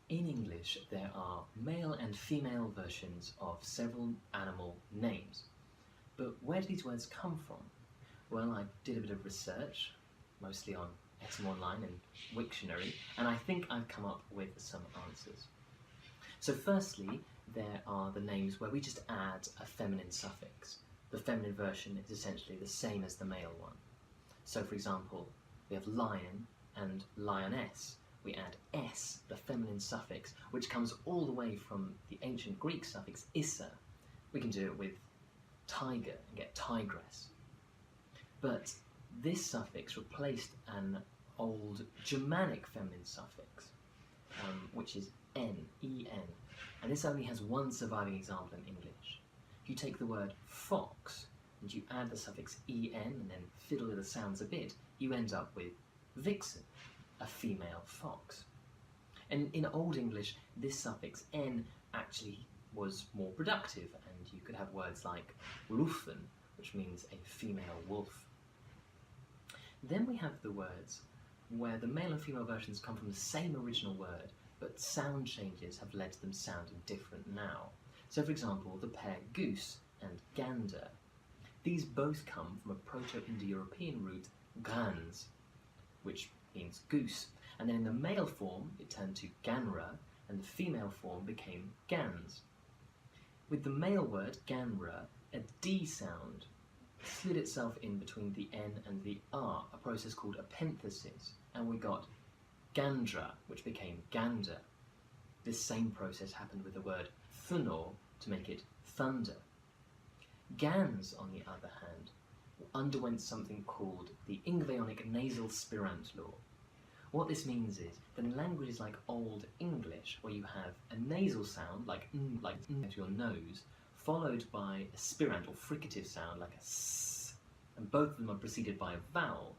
In English, there are male and female versions of several animal names. But where do these words come from? Well, I did a bit of research, mostly on Etymologies and Wiktionary, and I think I've come up with some answers. So firstly, there are the names where we just add a feminine suffix. The feminine version is essentially the same as the male one. So for example, we have lion and lioness. We add s, the feminine suffix, which comes all the way from the ancient Greek suffix issa. We can do it with tiger and get tigress. But this suffix replaced an old Germanic feminine suffix, which is en, en, and this only has one surviving example in English. If you take the word fox and you add the suffix en and then fiddle with the sounds a bit, you end up with vixen, a female fox. And in Old English, this suffix n actually was more productive, and you could have words like rufen, which means a female wolf. Then we have the words where the male and female versions come from the same original word, but sound changes have led to them sounding different now. So for example, the pair goose and gander. These both come from a Proto-Indo-European root, gans, which means goose, and then in the male form it turned to ganra, and the female form became gans. With the male word ganra, a D sound slid itself in between the N and the R, a process called epenthesis, and we got gandra, which became gander. This same process happened with the word thunor to make it thunder. Gans, on the other hand, underwent something called the Ingvaeonic nasal spirant law. What this means is that in languages like Old English, where you have a nasal sound, like to your nose, followed by a spirant or fricative sound, like a s, and both of them are preceded by a vowel,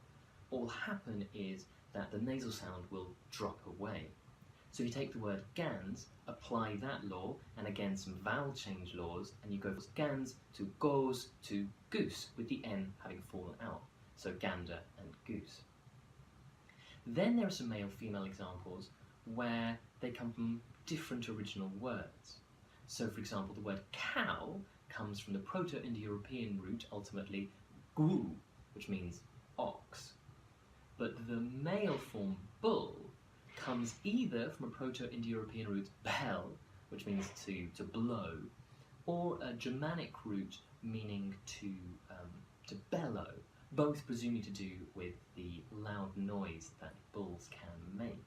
what will happen is that the nasal sound will drop away. So you take the word gans, apply that law, and again some vowel change laws, and you go from gans to goes to goose, with the N having fallen out. So gander and goose. Then there are some male-female examples where they come from different original words. So for example, the word cow comes from the Proto-Indo-European root, ultimately gu, which means ox. But the male form bull comes either from a Proto-Indo-European root bel, which means to blow, or a Germanic root meaning to bellow, both presumably to do with the loud noise that bulls can make.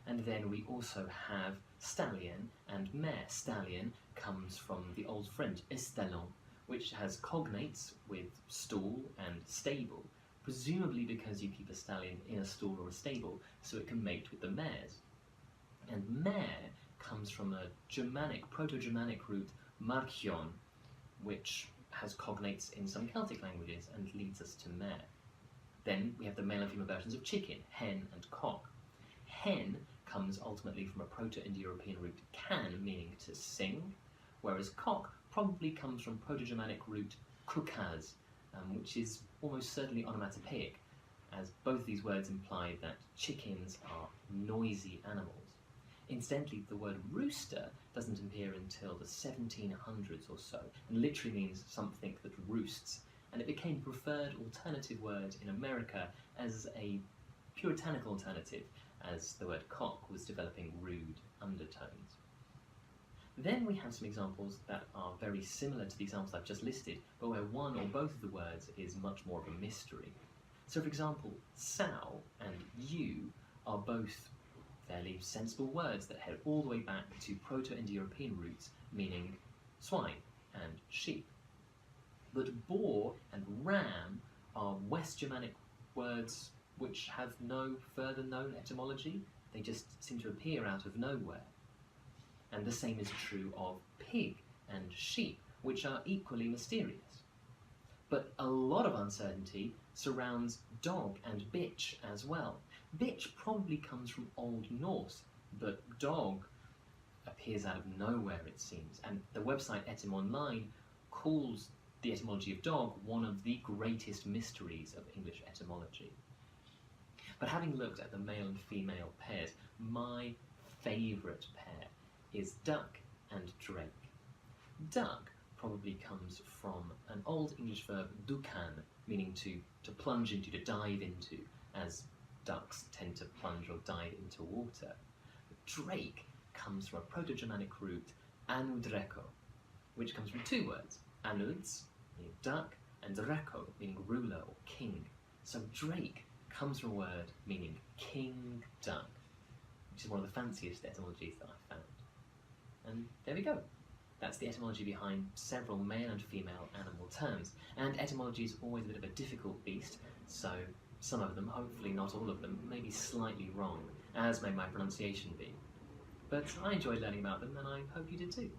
And then we also have stallion and mare. Stallion comes from the Old French estalon, which has cognates with stall and stable, presumably because you keep a stallion in a stall or a stable so it can mate with the mares. And mare comes from a Germanic, Proto-Germanic root marchion, which has cognates in some Celtic languages and leads us to mare. Then we have the male and female versions of chicken, hen and cock. Hen comes ultimately from a Proto-Indo-European root can, meaning to sing, whereas cock probably comes from Proto-Germanic root kukaz, which is almost certainly onomatopoeic, as both these words imply that chickens are noisy animals. Incidentally, the word rooster doesn't appear until the 1700s or so, and literally means something that roosts, and it became a preferred alternative word in America as a puritanical alternative, as the word cock was developing rude undertones. Then we have some examples that are very similar to the examples I've just listed, but where one or both of the words is much more of a mystery. So for example, sow and ewe are both fairly sensible words that head all the way back to Proto-Indo-European roots meaning swine and sheep. But boar and ram are West Germanic words which have no further known etymology. They just seem to appear out of nowhere. And the same is true of pig and sheep, which are equally mysterious. But a lot of uncertainty surrounds dog and bitch as well. Bitch probably comes from Old Norse, but dog appears out of nowhere, it seems, and the website Etymologies calls the etymology of dog one of the greatest mysteries of English etymology. But having looked at the male and female pairs, my favourite pair is duck and drake. Duck probably comes from an Old English verb dukan, meaning to plunge into, to dive into, as ducks tend to plunge or dive into water. Drake comes from a Proto-Germanic root anudreko, which comes from two words, anuds, meaning duck, and reko, meaning ruler or king. So drake comes from a word meaning king duck, which is one of the fanciest etymologies that I've found. And there we go. That's the etymology behind several male and female animal terms. And etymology is always a bit of a difficult beast, so some of them, hopefully not all of them, may be slightly wrong, as may my pronunciation be. But I enjoyed learning about them, and I hope you did too.